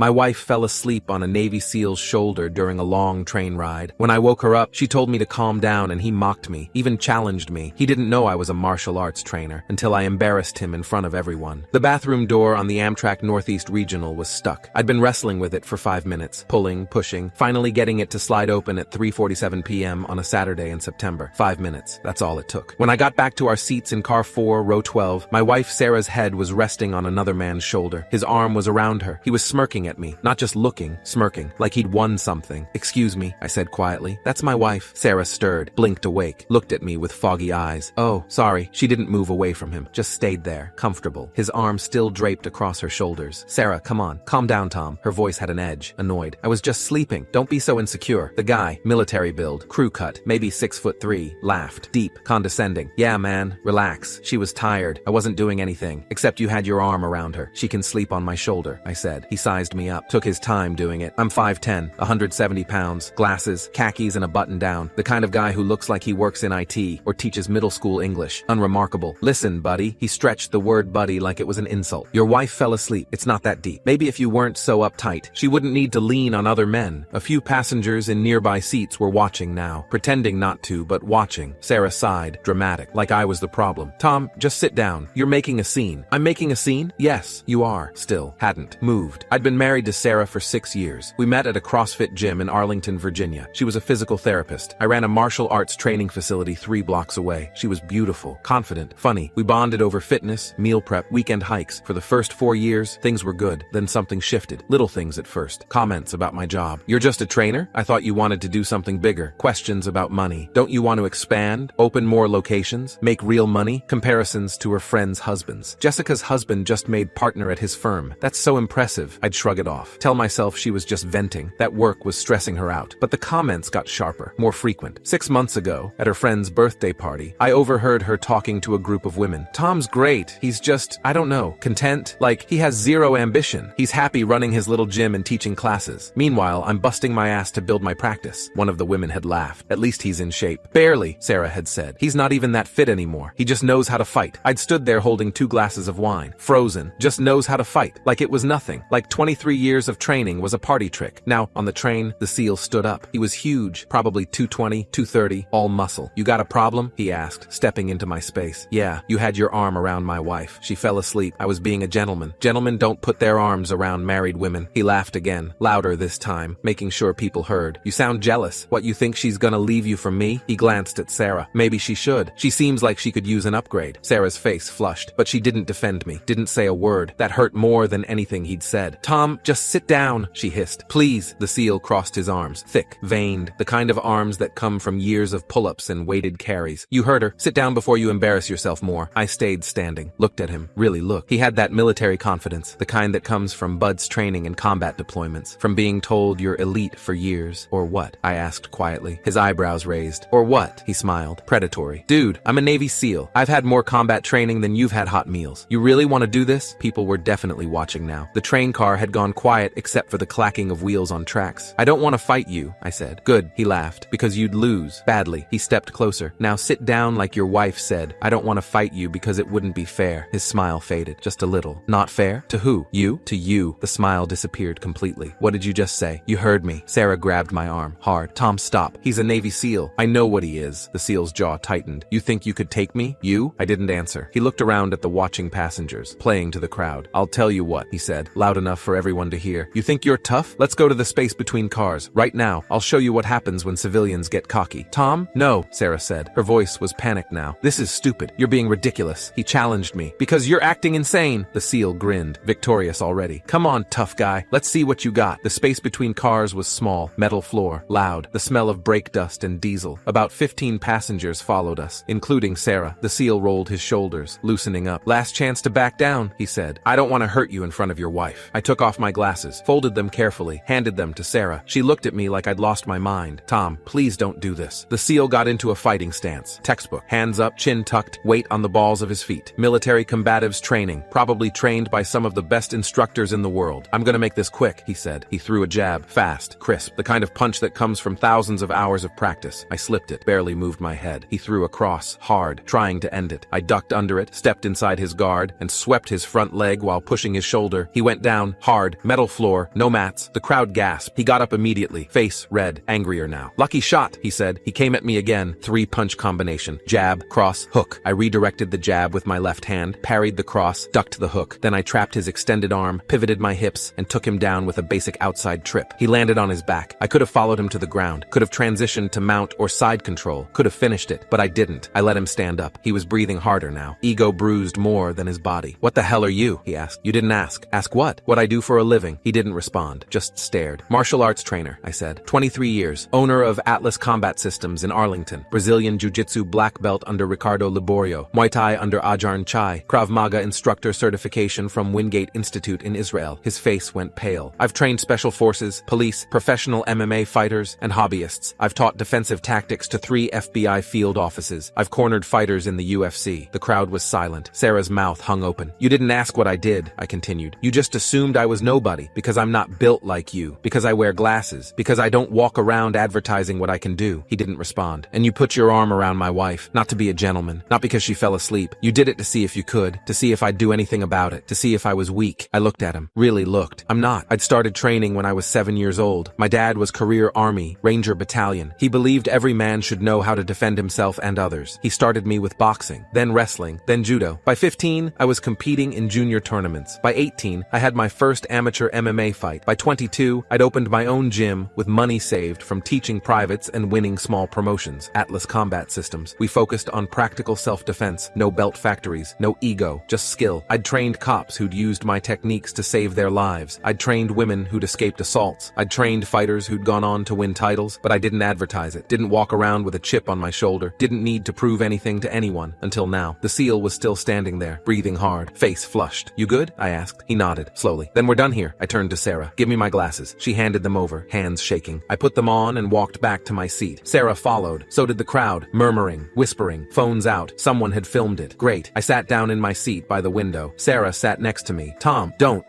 My wife fell asleep on a Navy SEAL's shoulder during a long train ride. When I woke her up, she told me to calm down and he mocked me, even challenged me. He didn't know I was a martial arts trainer until I embarrassed him in front of everyone. The bathroom door on the Amtrak Northeast Regional was stuck. I'd been wrestling with it for 5 minutes, pulling, pushing, finally getting it to slide open at 3:47 p.m. on a Saturday in September. 5 minutes. That's all it took. When I got back to our seats in car 4, row 12, my wife Sarah's head was resting on another man's shoulder. His arm was around her. He was smirking at me, not just looking, smirking, like he'd won something. "Excuse me," I said quietly. "That's my wife." Sarah stirred, blinked awake, looked at me with foggy eyes. "Oh, sorry." She didn't move away from him, just stayed there, comfortable, his arm still draped across her shoulders. "Sarah, come on. Calm down, Tom." Her voice had an edge, annoyed. "I was just sleeping. Don't be so insecure." The guy, military build, crew cut, maybe 6'3", laughed, deep, condescending. "Yeah, man, relax. She was tired. I wasn't doing anything, except you had your arm around her. She can sleep on my shoulder," I said. He sized me up, took his time doing it. I'm 5'10", 170 pounds, glasses, khakis and a button down. The kind of guy who looks like he works in IT or teaches middle school English. Unremarkable. "Listen, buddy." He stretched the word buddy like it was an insult. "Your wife fell asleep. It's not that deep. Maybe if you weren't so uptight, she wouldn't need to lean on other men." A few passengers in nearby seats were watching now, pretending not to, but watching. Sarah sighed, dramatic, like I was the problem. "Tom, just sit down. You're making a scene." "I'm making a scene?" "Yes, you are." Still hadn't moved. I'd been married to Sarah for 6 years. We met at a CrossFit gym in Arlington, Virginia. She was a physical therapist. I ran a martial arts training facility 3 blocks away. She was beautiful, confident, funny. We bonded over fitness, meal prep, weekend hikes. For the first 4 years, things were good. Then something shifted. Little things at first. Comments about my job. "You're just a trainer? I thought you wanted to do something bigger." Questions about money. "Don't you want to expand? Open more locations? Make real money?" Comparisons to her friends' husbands. "Jessica's husband just made partner at his firm. That's so impressive." I'd shrug it off. Tell myself she was just venting. That work was stressing her out. But the comments got sharper, more frequent. 6 months ago, at her friend's birthday party, I overheard her talking to a group of women. "Tom's great. He's just, I don't know, content. Like, he has zero ambition. He's happy running his little gym and teaching classes. Meanwhile, I'm busting my ass to build my practice." One of the women had laughed. "At least he's in shape." "Barely," Sarah had said. "He's not even that fit anymore. He just knows how to fight." I'd stood there holding 2 glasses of wine. Frozen. Just knows how to fight. Like it was nothing. Like 23 years of training was a party trick. Now, on the train, the SEAL stood up. He was huge, probably 220, 230, all muscle. "You got a problem?" he asked, stepping into my space. "Yeah, you had your arm around my wife. She fell asleep. I was being a gentleman. Gentlemen don't put their arms around married women." He laughed again, louder this time, making sure people heard. "You sound jealous. What, you think she's gonna leave you for me?" He glanced at Sarah. "Maybe she should. She seems like she could use an upgrade." Sarah's face flushed, but she didn't defend me, didn't say a word. That hurt more than anything he'd said. "Tom, just sit down," she hissed. "Please." The SEAL crossed his arms, thick, veined, the kind of arms that come from years of pull-ups and weighted carries. "You heard her. Sit down before you embarrass yourself more." I stayed standing, looked at him, really looked. He had that military confidence, the kind that comes from buds training and combat deployments, from being told you're elite for years. "Or what?" I asked quietly, his eyebrows raised. "Or what?" He smiled, predatory. "Dude, I'm a Navy SEAL. I've had more combat training than you've had hot meals. You really want to do this?" People were definitely watching now. The train car had gone quiet except for the clacking of wheels on tracks. "I don't want to fight you," I said. "Good," he laughed, "because you'd lose. Badly." He stepped closer. "Now sit down like your wife said. I don't want to fight you because it wouldn't be fair." His smile faded, just a little. "Not fair? To who? You?" "To you." The smile disappeared completely. "What did you just say?" "You heard me." Sarah grabbed my arm, hard. "Tom, stop. He's a Navy SEAL. I know what he is." The SEAL's jaw tightened. "You think you could take me? You?" I didn't answer. He looked around at the watching passengers, playing to the crowd. "I'll tell you what," he said, loud enough for everyone to hear. "You think you're tough? Let's go to the space between cars. Right now. I'll show you what happens when civilians get cocky." "Tom?" "No," Sarah said. Her voice was panicked now. "This is stupid. You're being ridiculous." He challenged me. "Because you're acting insane." The SEAL grinned, victorious already. "Come on, tough guy. Let's see what you got." The space between cars was small, metal floor, loud, the smell of brake dust and diesel. About 15 passengers followed us, including Sarah. The SEAL rolled his shoulders, loosening up. "Last chance to back down," he said. "I don't want to hurt you in front of your wife." I took off my glasses, folded them carefully, handed them to Sarah. She looked at me like I'd lost my mind. "Tom, please don't do this." The SEAL got into a fighting stance. Textbook. Hands up, chin tucked, weight on the balls of his feet. Military combatives training, probably trained by some of the best instructors in the world. "I'm gonna make this quick," he said. He threw a jab, fast, crisp, the kind of punch that comes from thousands of hours of practice. I slipped it, barely moved my head. He threw a cross, hard, trying to end it. I ducked under it, stepped inside his guard, and swept his front leg while pushing his shoulder. He went down, hard, hard, metal floor, no mats. The crowd gasped. He got up immediately, face red, angrier now. Lucky shot, he said. He came at me again, 3-punch combination. Jab, cross, hook. I redirected the jab with my left hand, parried the cross, ducked the hook. Then I trapped his extended arm, pivoted my hips, and took him down with a basic outside trip. He landed on his back. I could have followed him to the ground, could have transitioned to mount or side control, could have finished it, but I didn't. I let him stand up. He was breathing harder now, ego bruised more than his body. What the hell are you? He asked. You didn't ask. Ask what? What I do for a living. He didn't respond, just stared. Martial arts trainer, I said. 23 years. Owner of Atlas Combat Systems in Arlington. Brazilian Jiu-Jitsu black belt under Ricardo Liborio. Muay Thai under Ajarn Chai. Krav Maga instructor certification from Wingate Institute in Israel. His face went pale. I've trained special forces, police, professional MMA fighters, and hobbyists. I've taught defensive tactics to 3 FBI field offices. I've cornered fighters in the UFC. The crowd was silent. Sarah's mouth hung open. You didn't ask what I did, I continued. You just assumed I was nobody, because I'm not built like you, because I wear glasses, because I don't walk around advertising what I can do. He didn't respond. And you put your arm around my wife, not to be a gentleman, not because she fell asleep. You did it to see if you could, to see if I'd do anything about it, to see if I was weak. I looked at him. Really looked. I'm not. I'd started training when I was 7 years old. My dad was career Army, Ranger Battalion. He believed every man should know how to defend himself and others. He started me with boxing, then wrestling, then judo. By 15, I was competing in junior tournaments. By 18, I had my first amateur MMA fight. By 22, I'd opened my own gym with money saved from teaching privates and winning small promotions. Atlas Combat Systems. We focused on practical self-defense, no belt factories, no ego, just skill. I'd trained cops who'd used my techniques to save their lives. I'd trained women who'd escaped assaults. I'd trained fighters who'd gone on to win titles, but I didn't advertise it. Didn't walk around with a chip on my shoulder. Didn't need to prove anything to anyone, until now. The SEAL was still standing there, breathing hard, face flushed. You good? I asked. He nodded, slowly. Then we're done here. I turned to Sarah. Give me my glasses. She handed them over, hands shaking. I put them on and walked back to my seat. Sarah followed. So did the crowd, murmuring, whispering, phones out. Someone had filmed it. Great. I sat down in my seat by the window. Sarah sat next to me. Tom, don't.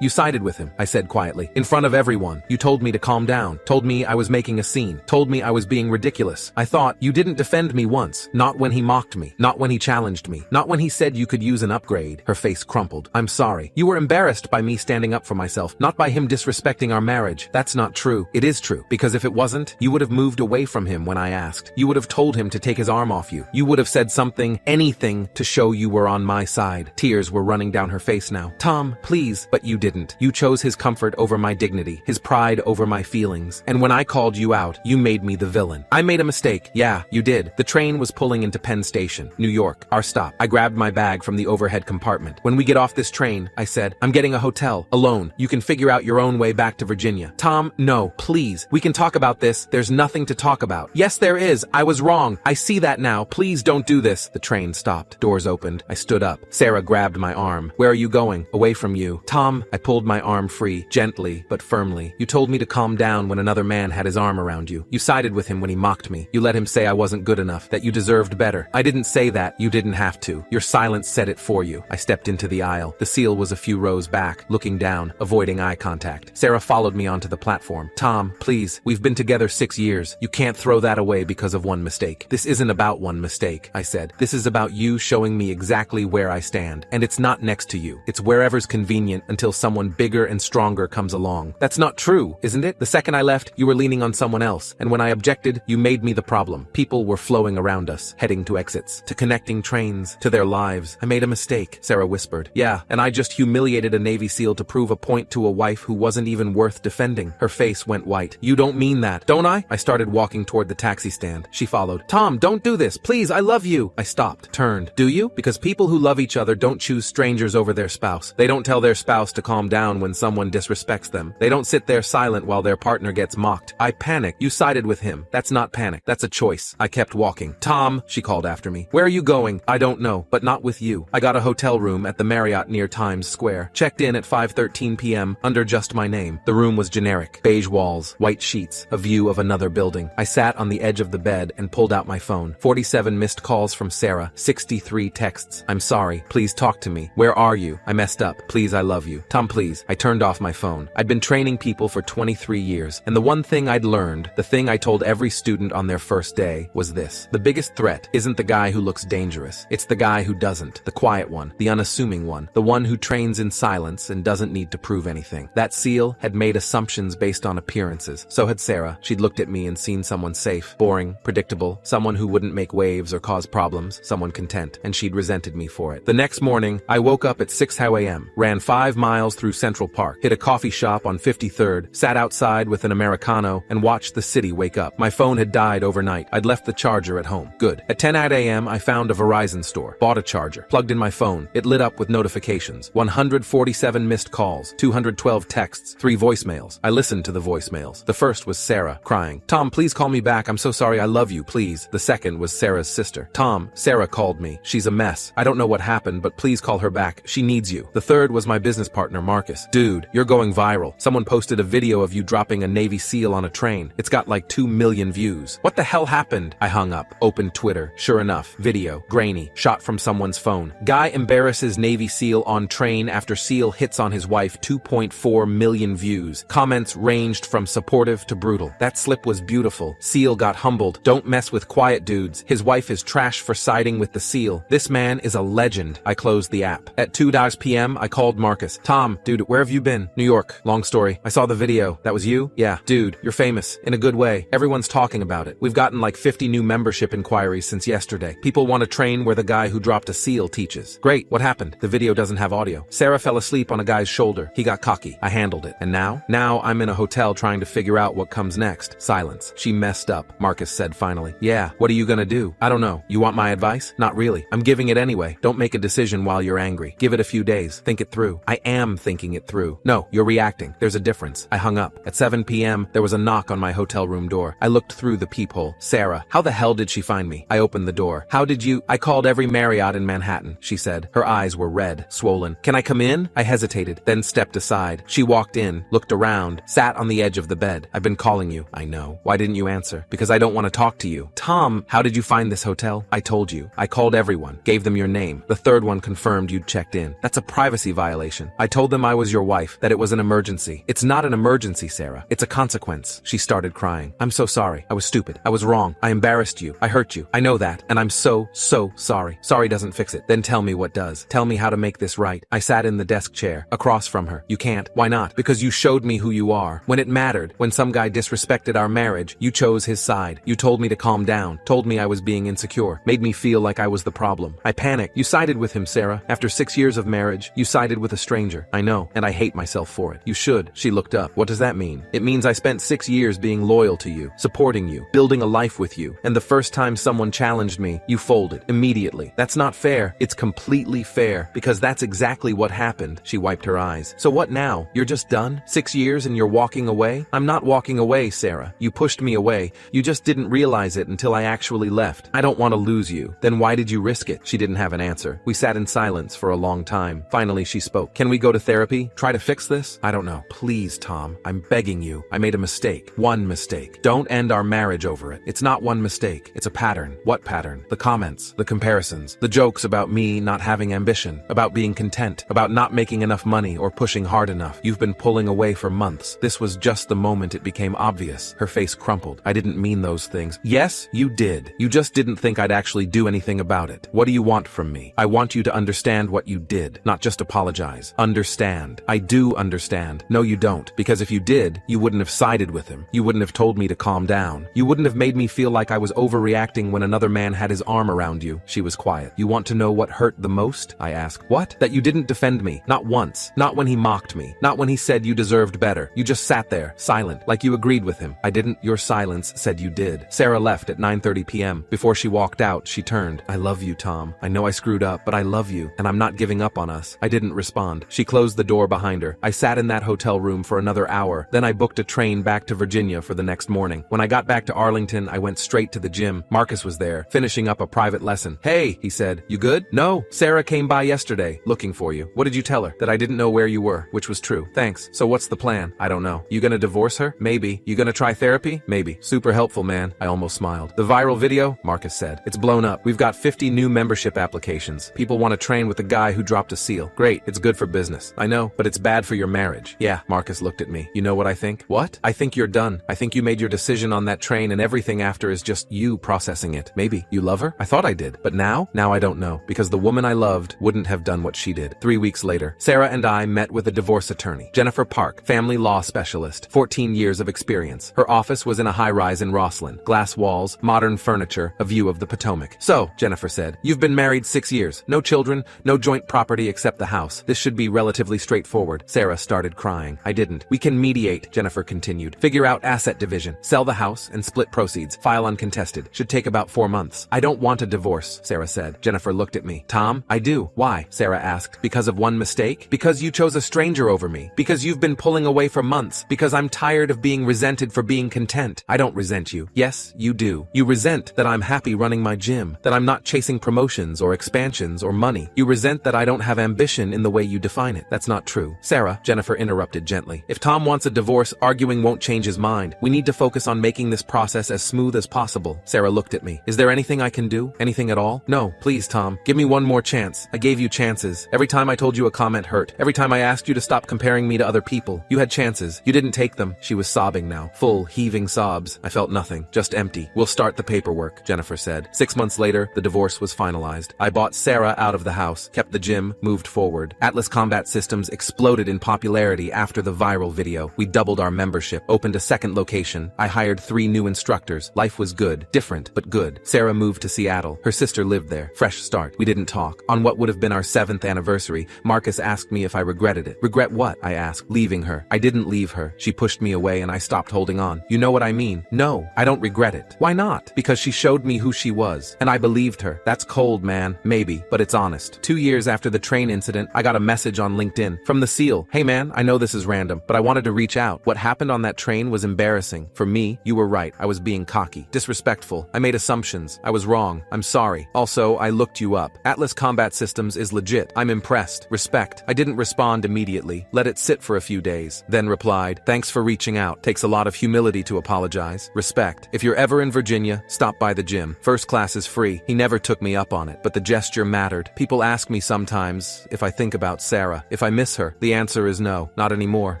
You sided with him, I said quietly. In front of everyone. You told me to calm down. Told me I was making a scene. Told me I was being ridiculous. I thought, you didn't defend me once. Not when he mocked me. Not when he challenged me. Not when he said you could use an upgrade. Her face crumpled. I'm sorry. You were embarrassed by me standing up for myself, not by him disrespecting our marriage. That's not true. It is true. Because if it wasn't, you would have moved away from him when I asked. You would have told him to take his arm off you. You would have said something, anything, to show you were on my side. Tears were running down her face now. Tom, please. But you didn't. You chose his comfort over my dignity, his pride over my feelings. And when I called you out, you made me the villain. I made a mistake. Yeah, you did. The train was pulling into Penn Station, New York, our stop. I grabbed my bag from the overhead compartment. When we get off this train, I said, I'm getting a hotel, alone. You can figure out your own way back to Virginia. Tom, no, please. We can talk about this. There's nothing to talk about. Yes, there is. I was wrong. I see that now. Please don't do this. The train stopped. Doors opened. I stood up. Sarah grabbed my arm. Where are you going? Away from you. Tom, I pulled my arm free, gently but firmly. You told me to calm down when another man had his arm around you. You sided with him when he mocked me. You let him say I wasn't good enough, that you deserved better. I didn't say that. You didn't have to. Your silence said it for you. I stepped into the aisle. The SEAL was a few rows back, looking down, avoiding eye contact. Sarah followed me onto the platform. Tom, please, we've been together 6 years. You can't throw that away because of one mistake. This isn't about one mistake, I said. This is about you showing me exactly where I stand. And it's not next to you. It's wherever's convenient until someone bigger and stronger comes along. That's not true, isn't it? The second I left, you were leaning on someone else. And when I objected, you made me the problem. People were flowing around us, heading to exits, to connecting trains, to their lives. I made a mistake, Sarah whispered. Yeah, and I just humiliated a Navy SEAL to prove a point to a wife who wasn't even worth defending. Her face went white. You don't mean that, don't I? I started walking toward the taxi stand. She followed. Tom, don't do this. Please, I love you. I stopped, turned. Do you? Because people who love each other don't choose strangers over their spouse. They don't tell their spouse to calm down when someone disrespects them. They don't sit there silent while their partner gets mocked. I panicked. You sided with him. That's not panic. That's a choice. I kept walking. Tom, she called after me. Where are you going? I don't know, but not with you. I got a hotel room at the Marriott near Times Square. Checked in at 5:13 p.m. under just my name. The room was generic. Beige walls, white sheets, a view of another building. I sat on the edge of the bed and pulled out my phone. 47 missed calls from Sarah. 63 texts. I'm sorry. Please talk to me. Where are you? I messed up. Please, I love you. Tom, please. I turned off my phone. I'd been training people for 23 years, and the one thing I'd learned, the thing I told every student on their first day, was this. The biggest threat isn't the guy who looks dangerous. It's the guy who doesn't. The quiet one. The unassuming one. The one who trains in silence and doesn't need to prove anything. That seal had made assumptions based on appearances. So had Sarah. She'd looked at me and seen someone safe, boring, predictable, someone who wouldn't make waves or cause problems, someone content, and she'd resented me for it. The next morning, I woke up at 6 a.m., ran 5 miles through Central Park, hit a coffee shop on 53rd, sat outside with an Americano, and watched the city wake up. My phone had died overnight. I'd left the charger at home. Good. At 10 a.m., I found a Verizon store, bought a charger, plugged in my phone. It lit up with notifications. 147 missed calls, 212 texts, 3 voicemails. I listened to the voicemails. The first was Sarah, crying, "Tom, please call me back. I'm so sorry. I love you, please." The second was Sarah's sister. "Tom, Sarah called me. She's a mess. I don't know what happened, but please call her back. She needs you." The third was my business partner, Marcus. "Dude, you're going viral. Someone posted a video of you dropping a Navy SEAL on a train. It's got like 2 million views. What the hell happened?" I hung up, opened Twitter. Sure enough, video, grainy, shot from someone's phone. Guy embarrasses Navy SEAL on train after SEAL hits on his wife. 2.4 million views. Comments ranged from supportive to brutal. "That slip was beautiful. SEAL got humbled. Don't mess with quiet dudes. His wife is trash for siding with the SEAL. This man is a legend." I closed the app. At 2 p.m., I called Marcus. "Tom, dude, where have you been?" "New York. Long story. I saw the video. That was you?" "Yeah." "Dude, you're famous. In a good way. Everyone's talking about it. We've gotten like 50 new membership inquiries since yesterday. People want to train where the guy who dropped a SEAL teaches." "Great. What happened?" "The video doesn't have audio. Sarah fell asleep on a guy's shoulder. He got cocky. I handled it. And now? Now I'm in a hotel trying to figure out what comes next." Silence. "She messed up," Marcus said finally. "Yeah. What are you gonna do?" "I don't know. You want my advice?" "Not really. I'm giving it anyway. Don't make a decision while you're angry. Give it a few days. Think it through." "I am thinking it through." "No, you're reacting. There's a difference." I hung up. At 7 p.m., there was a knock on my hotel room door. I looked through the peephole. "Sarah. How the hell did she find me?" I opened the door. "How did you—" "I called every Marriott in Manhattan," she said. Her eyes were red, swollen. "Can I come in?" I hesitated, then stepped aside. She walked in, looked around, sat on the edge of the bed. "I've been calling you." "I know. Why didn't you answer?" "Because I don't want to talk to you." "Tom, how did you find this hotel?" "I told you. I called everyone, gave them your name. The third one confirmed you'd checked in." "That's a privacy violation." "I told them I was your wife, that it was an emergency." "It's not an emergency, Sarah. It's a consequence." She started crying. "I'm so sorry. I was stupid. I was wrong. I embarrassed you. I hurt you. I know that, and I'm so sorry." "Sorry doesn't fix it." "Then tell me what does. Tell me how to make this right." I sat in the desk chair, across from her. "You can't." "Why not?" "Because you showed me who you are. When it mattered, when some guy disrespected our marriage, you chose his side. You told me to calm down, told me I was being insecure, made me feel like I was the problem. I panicked. You sided with him, Sarah. After 6 years of marriage, you sided with a stranger. I know, and I hate myself for it." "You should." She looked up. "What does that mean?" "It means I spent 6 years being loyal to you, supporting you, building a life with you, and the first time someone challenged me, you folded immediately. That's not fair. It's completely fair, because that's exactly what happened." She wiped her eyes. "So what now? You're just done? 6 years and you're walking away?" "I'm not walking away, Sarah. You pushed me away. You just didn't realize it until I actually left. I don't want to lose you." "Then why did you risk it?" She didn't have an answer. We sat in silence for a long time. Finally she spoke. "Can we go to therapy? Try to fix this?" "I don't know." "Please, Tom. I'm begging you. I made a mistake. One mistake. Don't end our marriage over it. It's not one mistake. It's a pattern." "What pattern?" "The comments, the comparisons, the jokes about me not having ambition, about being content, about not making enough money or pushing hard enough. You've been pulling away for months. This was just the moment it became obvious." Her face crumpled. "I didn't mean those things." "Yes, you did. You just didn't think I'd actually do anything about it. What do you want from me?" "I want you to understand what you did, not just apologize. Understand." "I do understand." "No, you don't. Because if you did, you wouldn't have sided with him. You wouldn't have told me to calm down. You wouldn't have made me feel like I was overreacting when another man had his arm around you." She was quiet. "You want to know what hurt the most?" I asked. "What?" "That you didn't defend me. Not once. Not when he mocked me. Not when he said you deserved better. You just sat there, silent, like you agreed with him." "I didn't." "Your silence said you did." Sarah left at 9:30 p.m. Before she walked out, she turned. "I love you, Tom. I know I screwed up, but I love you, and I'm not giving up on us." I didn't respond. She closed the door behind her. I sat in that hotel room for another hour. Then I booked a train back to Virginia for the next morning. When I got back to Arlington, I went straight to the gym. Marcus was there, finishing up a private lesson. "Hey," he said. "You good?" "No. Sarah came by yesterday, looking for you." "What did you tell her?" "That I didn't know where you were," which was true. "Thanks. So what's the plan?" "I don't know." "You gonna divorce her?" "Maybe." "You gonna try therapy?" "Maybe." "Super helpful, man." I almost smiled. "The viral video?" Marcus said. "It's blown up. We've got 50 new membership applications. People want to train with the guy who dropped a SEAL." "Great. It's good for business." "I know, but it's bad for your marriage." "Yeah." Marcus looked at me. "You know what I think?" "What?" "I think you're done. I think you made your decision on that train and everything after is just you processing it." "Maybe. You love her?" "I thought I did. But now? Now I don't know. Because the woman I loved wouldn't have done what she did." 3 weeks later, Sarah and I met with a divorce attorney. Jennifer Park, family law specialist, 14 years of experience. Her office was in a high-rise in Rosslyn. Glass walls, modern furniture, a view of the Potomac. So, Jennifer said, you've been married 6 years. No children, no joint property except the house. This should be relatively straightforward. Sarah started crying. I didn't. We can mediate, Jennifer continued. Figure out asset division. Sell the house and split proceeds. File uncontested. Should take about 4 months. I don't want a divorce, Sarah said. Jennifer looked at me. Tom, I do. Why? Sarah asked. Because of one mistake? Because you chose a stranger over me. Because you've been pulling away for months. Because I'm tired of being resented for being content. I don't resent you. Yes, you do. You resent that I'm happy running my gym, that I'm not chasing promotions or expansions or money. You resent that I don't have ambition in the way you define it. That's not true. Sarah, Jennifer interrupted gently. If Tom wants a divorce, arguing won't change his mind. We need to focus on making this process as smooth as possible. Sarah looked at me. Is there anything I can do? Anything at all? No, please, Tom. Give me one more chance. I gave you chances. Every time I told you a comment hurt. Every time I asked you to stop comparing me to other people. You had chances. You didn't take them. She was sobbing now. Full, heaving sobs. I felt nothing. Just empty. We'll start the paperwork, Jennifer said. 6 months later, the divorce was finalized. I bought Sarah out of the house, kept the gym, moved forward. Atlas Combat Systems exploded in popularity after the viral video. We doubled our membership, opened a second location. I hired 3 new instructors. Life was good. Different, but good. Sarah moved to Seattle. Her sister lived there. Fresh start. We didn't talk. On what would have been our 7th anniversary, Marcus asked me if I regretted it. Regret what? I asked. Leaving her. I didn't leave her. She pushed me away and I stopped holding on. You know what I mean? No, I don't regret it. Why not? Because she showed me who she was. And I believed her. That's cold, man. Maybe, but it's honest. 2 years after the train incident, I got a message on LinkedIn from the SEAL. Hey man, I know this is random, but I wanted to reach out. What happened on that train was embarrassing. For me, you were right. I was being cocky, disrespectful. I made assumptions. I was wrong. I'm sorry. Also, I looked you up. Atlas Combat Systems is legit. I'm impressed. Respect. I didn't respond immediately. Let it sit for a few days. Then replied, thanks for reaching out. Takes a lot of humility to apologize. Respect. If you're ever in Virginia, stop by the gym. First class is free. He never took me up on it, but the gesture mattered. People ask me sometimes if I think about Sarah, if I miss her. The answer is no, not anymore.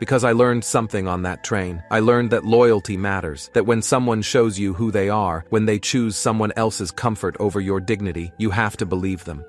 Because I learned something on that train. I learned that loyalty matters. That when someone shows you who they are, when they choose someone else's comfort over your dignity, you have to believe them.